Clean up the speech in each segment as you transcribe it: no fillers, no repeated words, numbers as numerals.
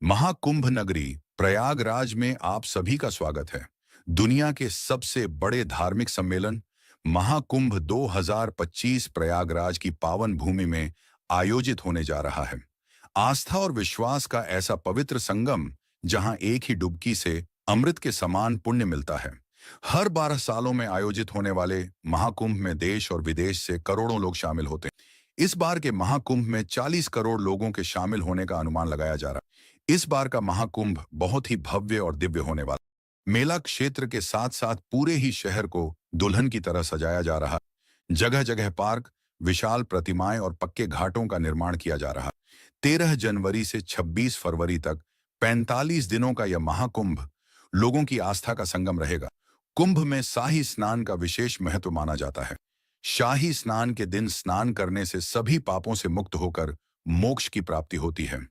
महाकुंभ नगरी प्रयागराज में आप सभी का स्वागत है। दुनिया के सबसे बड़े धार्मिक सम्मेलन महाकुंभ 2025 प्रयागराज की पावन भूमि में आयोजित होने जा रहा है। आस्था और विश्वास का ऐसा पवित्र संगम जहां एक ही डुबकी से अमृत के समान पुण्य मिलता है। हर 12 सालों में आयोजित होने वाले महाकुंभ में देश और विदेश से करोड़ों लोग शामिल होते हैं। इस बार के महाकुंभ में 40 करोड़ लोगों के शामिल होने का अनुमान लगाया जा रहा है। इस बार का महाकुंभ बहुत ही भव्य और दिव्य होने वाला। मेला क्षेत्र के साथ साथ पूरे ही शहर को दुल्हन की तरह सजाया जा रहा है। जगह जगह पार्क, विशाल प्रतिमाएं और पक्के घाटों का निर्माण किया जा रहा है। 13 जनवरी से 26 फरवरी तक 45 दिनों का यह महाकुंभ लोगों की आस्था का संगम रहेगा। कुंभ में शाही स्नान का विशेष महत्व माना जाता है। शाही स्नान के दिन स्नान करने से सभी पापों से मुक्त होकर मोक्ष की प्राप्ति होती है।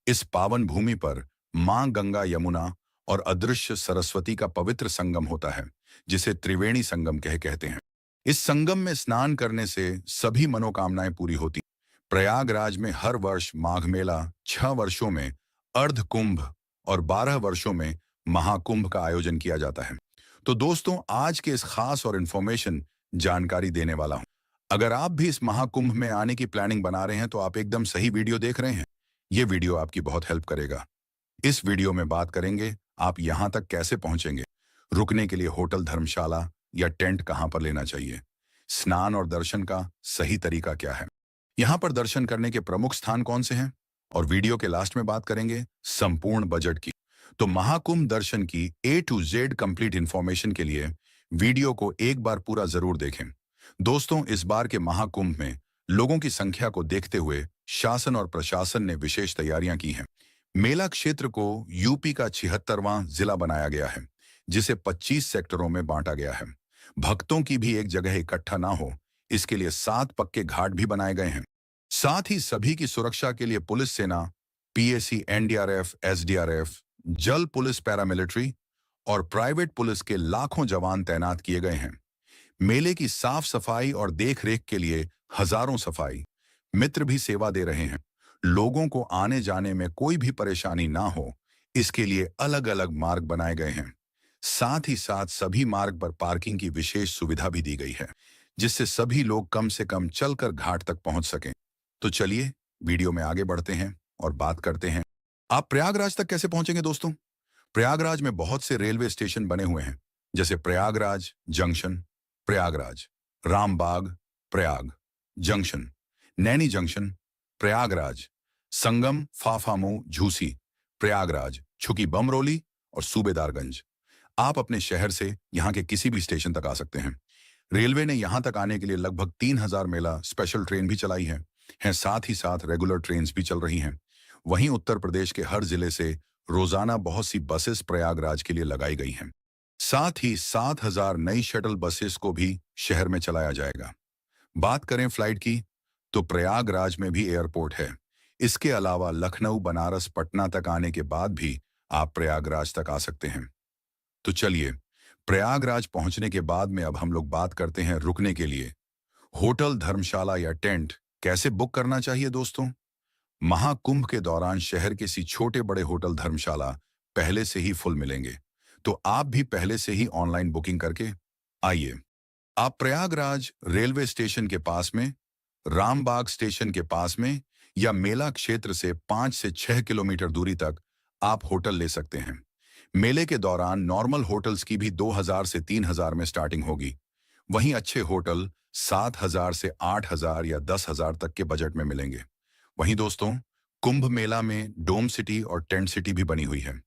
इस पावन भूमि पर मां गंगा, यमुना और अदृश्य सरस्वती का पवित्र संगम होता है, जिसे त्रिवेणी संगम कहते हैं। इस संगम में स्नान करने से सभी मनोकामनाएं पूरी होती। प्रयागराज में हर वर्ष माघ मेला, 6 वर्षों में अर्ध कुंभ और 12 वर्षों में महाकुंभ का आयोजन किया जाता है। तो दोस्तों, आज के इस खास और इंफॉर्मेशन जानकारी देने वाला हूं। अगर आप भी इस महाकुंभ में आने की प्लानिंग बना रहे हैं तो आप एकदम सही वीडियो देख रहे हैं। ये वीडियो आपकी बहुत हेल्प करेगा। इस वीडियो में बात करेंगे आप यहां तक कैसे पहुंचेंगे, रुकने के लिए होटल, धर्मशाला या टेंट कहां पर लेना चाहिए, स्नान और दर्शन का सही तरीका क्या है, यहां पर दर्शन करने के प्रमुख स्थान कौन से हैं, और वीडियो के लास्ट में बात करेंगे संपूर्ण बजट की। तो महाकुंभ दर्शन की A to Z complete information के लिए वीडियो को एक बार पूरा जरूर देखें। दोस्तों, इस बार के महाकुंभ में लोगों की संख्या को देखते हुए शासन और प्रशासन ने विशेष तैयारियां की हैं। मेला क्षेत्र को यूपी का 76वां जिला बनाया गया है, जिसे 25 सेक्टरों में बांटा गया है। भक्तों की भी एक जगह इकट्ठा ना हो, इसके लिए 7 पक्के घाट भी बनाए गए हैं। साथ ही सभी की सुरक्षा के लिए पुलिस सेना, PAC, NDRF, SDRF, जल पुलिस, पैरामिलिट्री और प्राइवेट पुलिस के लाखों जवान तैनात किए गए हैं। मेले की साफ सफाई और देखरेख के लिए हजारों सफाई मित्र भी सेवा दे रहे हैं। लोगों को आने जाने में कोई भी परेशानी ना हो, इसके लिए अलग अलग मार्ग बनाए गए हैं। साथ ही साथ सभी मार्ग पर पार्किंग की विशेष सुविधा भी दी गई है, जिससे सभी लोग कम से कम चलकर घाट तक पहुंच सकें। तो चलिए वीडियो में आगे बढ़ते हैं और बात करते हैं आप प्रयागराज तक कैसे पहुंचेंगे। दोस्तों, प्रयागराज में बहुत से रेलवे स्टेशन बने हुए हैं, जैसे Prayagraj junction, Prayagraj, Rambagh, Prayag junction, Naini junction, Prayagraj, Sangam, Phaphamau, Jhusi, Prayagraj, Chheoki, Bamrauli और सूबेदारगंज। आप अपने शहर से यहाँ के किसी भी स्टेशन तक आ सकते हैं। रेलवे ने यहाँ तक आने के लिए लगभग 3000 मेला स्पेशल ट्रेन भी चलाई है। साथ ही साथ रेगुलर ट्रेन भी चल रही हैं। वहीं उत्तर प्रदेश के हर जिले से रोजाना बहुत सी बसेस प्रयागराज के लिए लगाई गई हैं। साथ ही 7000 नई शटल बसेस को भी शहर में चलाया जाएगा। बात करें फ्लाइट की, तो प्रयागराज में भी एयरपोर्ट है। इसके अलावा लखनऊ, बनारस, पटना तक आने के बाद भी आप प्रयागराज तक आ सकते हैं। तो चलिए, प्रयागराज पहुंचने के बाद में अब हम लोग बात करते हैं रुकने के लिए। होटल, धर्मशाला या टेंट कैसे बुक करना चाहिए। दोस्तों, महाकुंभ के दौरान शहर के किसी छोटे बड़े होटल, धर्मशाला पहले से ही फुल मिलेंगे, तो आप भी पहले से ही ऑनलाइन बुकिंग करके आइए। आप प्रयागराज रेलवे स्टेशन के पास में, रामबाग स्टेशन के पास में या मेला क्षेत्र से 5 से 6 किलोमीटर दूरी तक आप होटल ले सकते हैं। मेले के दौरान नॉर्मल होटल्स की भी 2000 से 3000 में स्टार्टिंग होगी। वहीं अच्छे होटल 7000 से 8000 या 10,000 तक के बजट में मिलेंगे। वहीं दोस्तों, कुंभ मेला में डोम सिटी और टेंट सिटी भी बनी हुई है।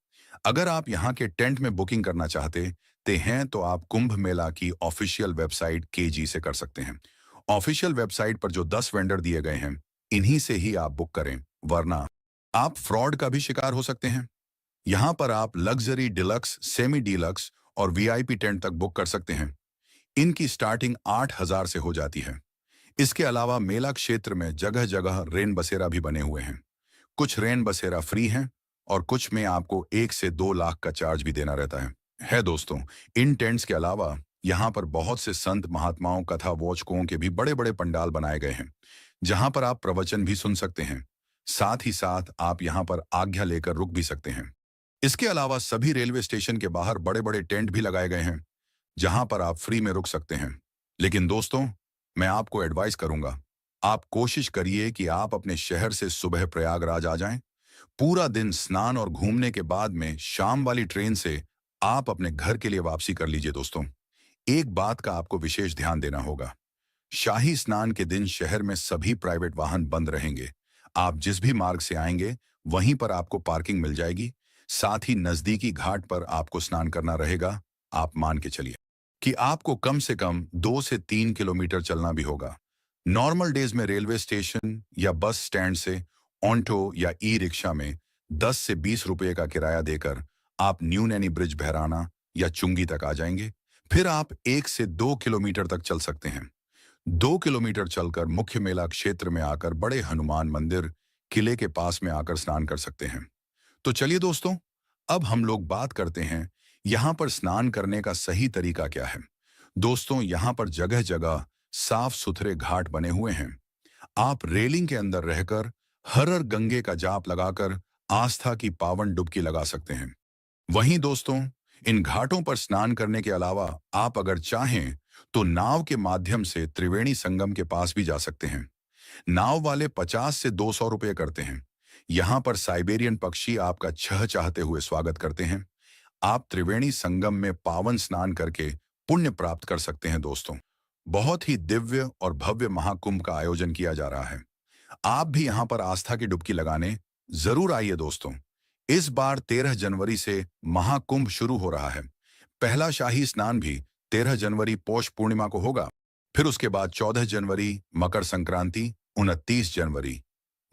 अगर आप यहाँ के टेंट में बुकिंग करना चाहते हैं तो आप कुंभ मेला की ऑफिशियल वेबसाइट KG से कर सकते हैं। ऑफिशियल वेबसाइट पर जो 10 वेंडर दिए गए हैं, इन्हीं से ही आप बुक करें, वरना आप फ्रॉड का भी शिकार हो सकते हैं। यहाँ पर आप लग्जरी, डिलक्स, सेमी डिलक्स और VIP टेंट तक बुक कर सकते हैं। इनकी स्टार्टिंग 8000 से हो जाती है। इसके अलावा मेला क्षेत्र में जगह जगह रेन बसेरा भी बने हुए हैं। कुछ रेन बसेरा फ्री हैं और कुछ में आपको 1 से 2 लाख का चार्ज भी देना रहता है। दोस्तों, इन टेंट्स के अलावा यहाँ पर बहुत से संत महात्माओं, कथा वाचकों के भी बड़े बड़े पंडाल बनाए गए हैं, जहाँ पर आप प्रवचन भी सुन सकते हैं। साथ ही साथ आप यहाँ पर आज्ञा लेकर रुक भी सकते हैं। इसके अलावा सभी रेलवे स्टेशन के बाहर बड़े बड़े टेंट भी लगाए गए हैं, जहां पर आप फ्री में रुक सकते हैं। लेकिन दोस्तों, मैं आपको एडवाइस करूंगा, आप कोशिश करिए कि आप अपने शहर से सुबह प्रयागराज आ जाएं। पूरा दिन स्नान और घूमने के बाद में शाम वाली ट्रेन से आप अपने घर के लिए वापसी कर लीजिए दोस्तों। एक बात का आपको विशेष ध्यान देना होगा। शाही स्नान के दिन शहर में सभी प्राइवेट वाहन बंद रहेंगे। आप जिस भी मार्ग से आएंगे, वहीं पर आपको पार्किंग मिल जाएगी। साथ ही नजदीकी घाट पर आपको स्नान करना रहेगा। आप मान के चलिए कि आपको कम से कम 2 से 3 किलोमीटर चलना भी होगा। नॉर्मल डेज में रेलवे स्टेशन या बस स्टैंड से ऑन्टो या ई रिक्शा में 10 से 20 रुपए का किराया देकर आप न्यू नैनी ब्रिज बहराना या चुंगी तक आ जाएंगे। फिर आप 1 से 2 किलोमीटर तक चल सकते हैं। 2 किलोमीटर चलकर मुख्य मेला क्षेत्र में आकर बड़े हनुमान मंदिर किले के पास में आकर स्नान कर सकते हैं। तो चलिए दोस्तों, अब हम लोग बात करते हैं यहाँ पर स्नान करने का सही तरीका क्या है। दोस्तों, यहाँ पर जगह जगह साफ सुथरे घाट बने हुए हैं। आप रेलिंग के अंदर रहकर हर हर गंगे का जाप लगाकर आस्था की पावन डुबकी लगा सकते हैं। वहीं दोस्तों, इन घाटों पर स्नान करने के अलावा आप अगर चाहें तो नाव के माध्यम से त्रिवेणी संगम के पास भी जा सकते हैं। नाव वाले 50 से 200 रुपये करते हैं। यहाँ पर साइबेरियन पक्षी आपका छह चाहते हुए स्वागत करते हैं। आप त्रिवेणी संगम में पावन स्नान करके पुण्य प्राप्त कर सकते हैं दोस्तों। बहुत ही दिव्य और भव्य महाकुंभ का आयोजन किया जा रहा है। आप भी यहाँ पर आस्था की डुबकी लगाने जरूर आइए दोस्तों। इस बार 13 जनवरी से महाकुंभ शुरू हो रहा है। पहला शाही स्नान भी 13 जनवरी पौष पूर्णिमा को होगा। फिर उसके बाद 14 जनवरी मकर संक्रांति, 29 जनवरी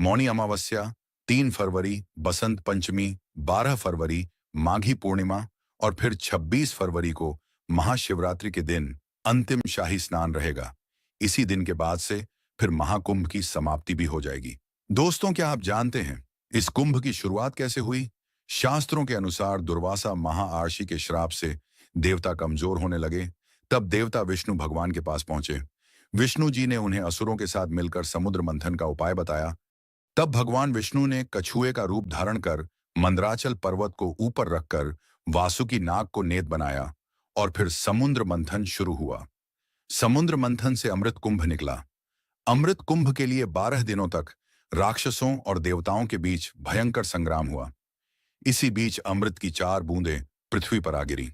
मौनी अमावस्या, 3 फरवरी बसंत पंचमी, 12 फरवरी माघी पूर्णिमा और फिर 26 फरवरी को महाशिवरात्रि के दिन अंतिम शाही स्नान रहेगा। इसी दिन के बाद से फिर महाकुंभ की समाप्ति भी हो जाएगी। दोस्तों, क्या आप जानते हैं इस कुंभ की शुरुआत कैसे हुई? शास्त्रों के अनुसार दुर्वासा महाआर्षि के श्राप से देवता कमजोर होने लगे। तब देवता विष्णु भगवान के पास पहुंचे। विष्णु जी ने उन्हें असुरों के साथ मिलकर समुद्र मंथन का उपाय बताया। तब भगवान विष्णु ने कछुए का रूप धारण कर मंदराचल पर्वत को ऊपर रखकर वासुकी नाग को नेत बनाया और फिर समुद्र मंथन शुरू हुआ। समुद्र मंथन से अमृत कुंभ निकला। अमृत कुंभ के लिए 12 दिनों तक राक्षसों और देवताओं के बीच भयंकर संग्राम हुआ। इसी बीच अमृत की 4 बूंदें पृथ्वी पर आ गिरी।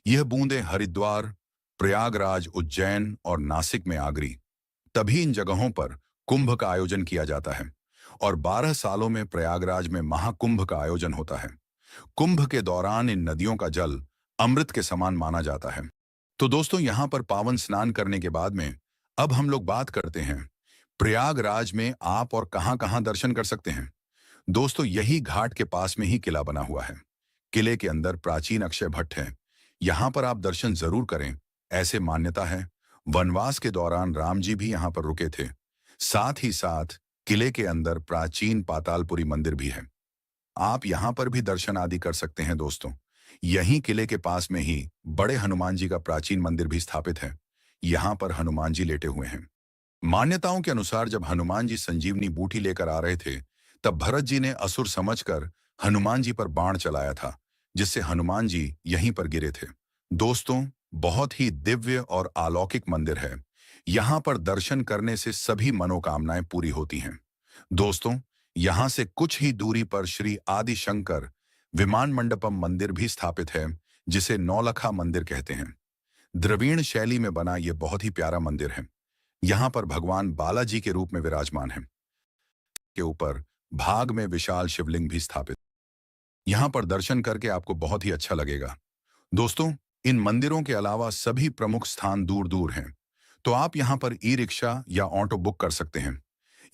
यह बूंदें हरिद्वार, प्रयागराज, उज्जैन और नासिक में आ गिरी। तभी इन जगहों पर कुंभ का आयोजन किया जाता है और 12 सालों में प्रयागराज में महाकुंभ का आयोजन होता है। कुंभ के दौरान इन नदियों का जल अमृत के समान माना जाता है। तो दोस्तों, यहाँ पर पावन स्नान करने के बाद में अब हम लोग बात करते हैं प्रयागराज में आप और कहां-कहां दर्शन कर सकते हैं। दोस्तों, यही घाट के पास में ही किला बना हुआ है। किले के अंदर प्राचीन अक्षय भट्ट है। यहाँ पर आप दर्शन जरूर करें, ऐसे मान्यता है। वनवास के दौरान राम जी भी यहाँ पर रुके थे। साथ ही साथ किले के अंदर प्राचीन पातालपुरी मंदिर भी है। आप यहाँ पर भी दर्शन आदि कर सकते हैं दोस्तों। यहीं किले के पास में ही बड़े हनुमान जी का प्राचीन मंदिर भी स्थापित है। यहाँ पर हनुमान जी लेटे हुए हैं। मान्यताओं के अनुसार जब हनुमान जी संजीवनी बूटी लेकर आ रहे थे, तब भरत जी ने असुर समझकर हनुमान जी पर बाण चलाया था, जिससे हनुमान जी यहीं पर गिरे थे। दोस्तों, बहुत ही दिव्य और अलौकिक मंदिर है। यहाँ पर दर्शन करने से सभी मनोकामनाएं पूरी होती हैं। दोस्तों, यहाँ से कुछ ही दूरी पर श्री आदि शंकर विमान मंडपम मंदिर भी स्थापित है, जिसे नौलखा मंदिर कहते हैं। द्रविड़ शैली में बना यह बहुत ही प्यारा मंदिर है। यहाँ पर भगवान बालाजी के रूप में विराजमान है। के ऊपर भाग में विशाल शिवलिंग भी स्थापित। यहाँ पर दर्शन करके आपको बहुत ही अच्छा लगेगा। दोस्तों, इन मंदिरों के अलावा सभी प्रमुख स्थान दूर दूर हैं, तो आप यहाँ पर ई रिक्शा या ऑटो बुक कर सकते हैं।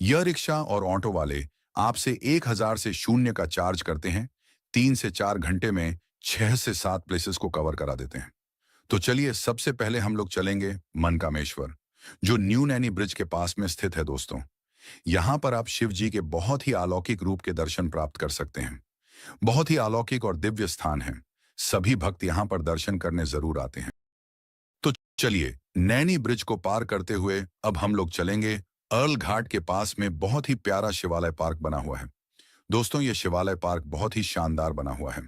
यह रिक्शा और ऑटो वाले आपसे 1000 से शून्य का चार्ज करते हैं। 3 से 4 घंटे में 6 से 7 प्लेसेस को कवर करा देते हैं। तो चलिए, सबसे पहले हम लोग चलेंगे मनकामेश्वर, जो न्यू नैनी ब्रिज के पास में स्थित है दोस्तों। यहाँ पर आप शिव जी के बहुत ही अलौकिक रूप के दर्शन प्राप्त कर सकते हैं। बहुत ही अलौकिक और दिव्य स्थान है। सभी भक्त यहाँ पर दर्शन करने जरूर आते हैं। तो चलिए, नैनी ब्रिज को पार करते हुए अब हम लोग चलेंगे अर्ल घाट के पास में बहुत ही प्यारा शिवालय पार्क बना हुआ है। दोस्तों, ये शिवालय पार्क बहुत ही शानदार बना हुआ है।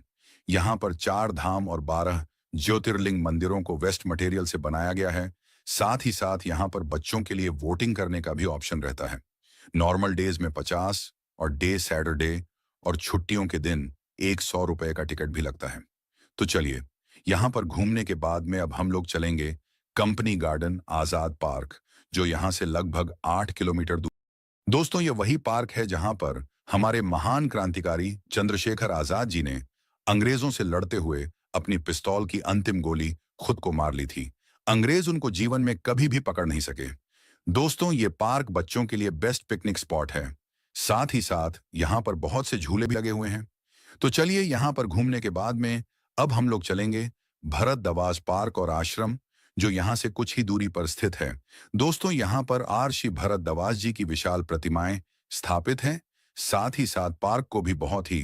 यहाँ पर 4 धाम और 12 ज्योतिर्लिंग मंदिरों को वेस्ट मटेरियल से बनाया गया है। साथ ही साथ यहाँ पर बच्चों के लिए वोटिंग करने का भी ऑप्शन रहता है। नॉर्मल डेज में 50 और डे सैटरडे और छुट्टियों के दिन 100 रुपए का टिकट भी लगता है। तो चलिए, यहाँ पर घूमने के बाद में अब हम लोग चलेंगे कंपनी गार्डन आजाद पार्क, जो यहाँ से लगभग 8 किलोमीटर दूर। दोस्तों, ये वही पार्क है जहाँ पर हमारे महान क्रांतिकारी चंद्रशेखर आजाद जी ने अंग्रेजों से लड़ते हुए अपनी पिस्तौल की अंतिम गोली खुद को मार ली थी। अंग्रेज उनको जीवन में कभी भी पकड़ नहीं सके। दोस्तों, ये पार्क बच्चों के लिए बेस्ट पिकनिक स्पॉट है। साथ ही साथ यहाँ पर बहुत से झूले भी लगे हुए हैं। तो चलिए, यहाँ पर घूमने के बाद में अब हम लोग चलेंगे भरतद्वाज पार्क और आश्रम, जो यहाँ से कुछ ही दूरी पर स्थित है। दोस्तों, यहाँ पर आर्षि भरतद्वाज जी की विशाल प्रतिमाएं स्थापित हैं। साथ ही साथ पार्क को भी बहुत ही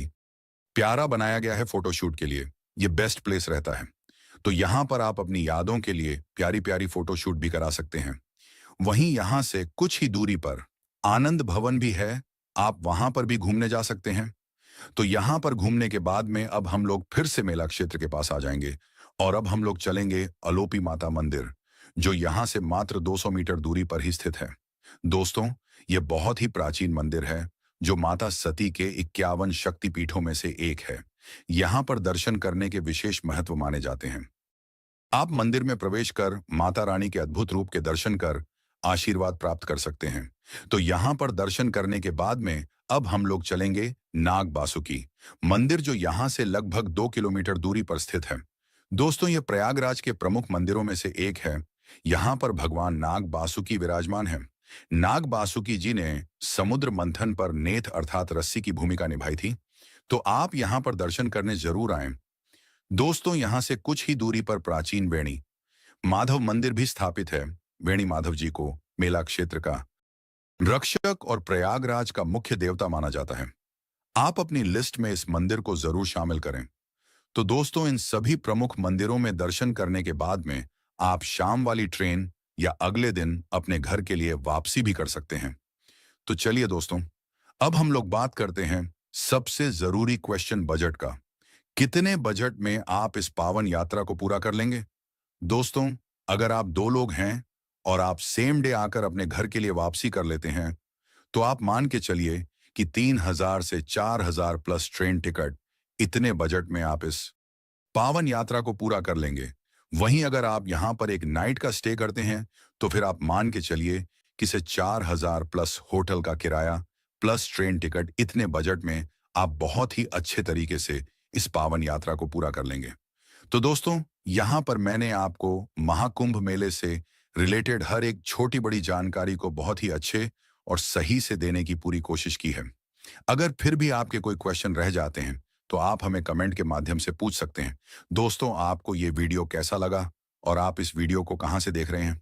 प्यारा बनाया गया है फोटोशूट के लिए। ये बेस्ट प्लेस रहता है। तो यहाँ पर आप अपनी यादों के लिए प्यारी प्यारी फोटोशूट भी करा सकते हैं। वहीं यहाँ से कुछ ही दूरी पर आनंद भवन भी है, आप वहां पर भी घूमने जा सकते हैं। तो यहाँ पर घूमने के बाद में अब हम लोग फिर से मेला क्षेत्र के पास आ जाएंगे और अब हम लोग चलेंगे अलोपी माता मंदिर, जो यहाँ से मात्र 200 मीटर दूरी पर ही स्थित है। दोस्तों, ये बहुत ही प्राचीन मंदिर है, जो माता सती के 51 शक्तिपीठों में से एक है। यहाँ पर दर्शन करने के विशेष महत्व माने जाते हैं। आप मंदिर में प्रवेश कर माता रानी के अद्भुत रूप के दर्शन कर आशीर्वाद प्राप्त कर सकते हैं। तो यहाँ पर दर्शन करने के बाद में अब हम लोग चलेंगे नाग बासुकी मंदिर, जो यहाँ से लगभग 2 किलोमीटर दूरी पर स्थित है। दोस्तों, ये प्रयागराज के प्रमुख मंदिरों में से एक है। यहाँ पर भगवान नाग बासुकी विराजमान है। नाग बासुकी जी ने समुद्र मंथन पर नेथ अर्थात रस्सी की भूमिका निभाई थी। तो आप यहाँ पर दर्शन करने जरूर आएं। दोस्तों, यहाँ से कुछ ही दूरी पर प्राचीन वेणी माधव मंदिर भी स्थापित है। वेणी माधव जी को मेला क्षेत्र का रक्षक और प्रयागराज का मुख्य देवता माना जाता है। आप अपनी लिस्ट में इस मंदिर को जरूर शामिल करें। तो दोस्तों, इन सभी प्रमुख मंदिरों में दर्शन करने के बाद में आप शाम वाली ट्रेन या अगले दिन अपने घर के लिए वापसी भी कर सकते हैं। तो चलिए दोस्तों, अब हम लोग बात करते हैं सबसे जरूरी क्वेश्चन, बजट का। कितने बजट में आप इस पावन यात्रा को पूरा कर लेंगे? दोस्तों, अगर आप 2 लोग हैं और आप सेम डे आकर अपने घर के लिए वापसी कर लेते हैं, तो आप मान के चलिए कि 3000 से 4000 प्लस ट्रेन टिकट, इतने बजट में आप इस पावन यात्रा को पूरा कर लेंगे। वहीं अगर आप यहां पर एक नाइट का स्टे करते हैं, तो फिर आप मान के चलिए कि से 4000 प्लस होटल का किराया प्लस ट्रेन टिकट, इतने बजट में आप बहुत ही अच्छे तरीके से इस पावन यात्रा को पूरा कर लेंगे। तो दोस्तों, यहाँ पर मैंने आपको महाकुंभ मेले से रिलेटेड हर एक छोटी बड़ी जानकारी को बहुत ही अच्छे और सही से देने की पूरी कोशिश की है। अगर फिर भी आपके कोई क्वेश्चन रह जाते हैं, तो आप हमें कमेंट के माध्यम से पूछ सकते हैं। दोस्तों, आपको ये वीडियो कैसा लगा और आप इस वीडियो को कहां से देख रहे हैं,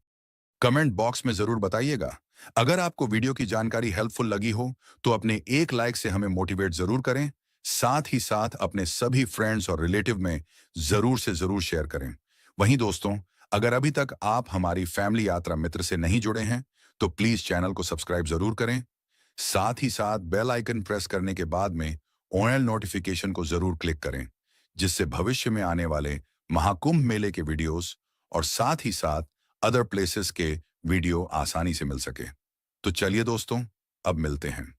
कमेंट बॉक्स में जरूर बताइएगा। अगर आपको वीडियो की जानकारी हेल्पफुल लगी हो, तो अपने एक लाइक से हमें मोटिवेट जरूर करें। साथ ही साथ अपने सभी फ्रेंड्स और रिलेटिव में जरूर से जरूर शेयर करें। वहीं दोस्तों, अगर अभी तक आप हमारी फैमिली यात्रा मित्र से नहीं जुड़े हैं, तो प्लीज चैनल को सब्सक्राइब जरूर करें। साथ ही साथ बेल आइकन प्रेस करने के बाद में ऑल नोटिफिकेशन को जरूर क्लिक करें, जिससे भविष्य में आने वाले महाकुंभ मेले के वीडियोस और साथ ही साथ अदर प्लेसेस के वीडियो आसानी से मिल सके। तो चलिए दोस्तों, अब मिलते हैं।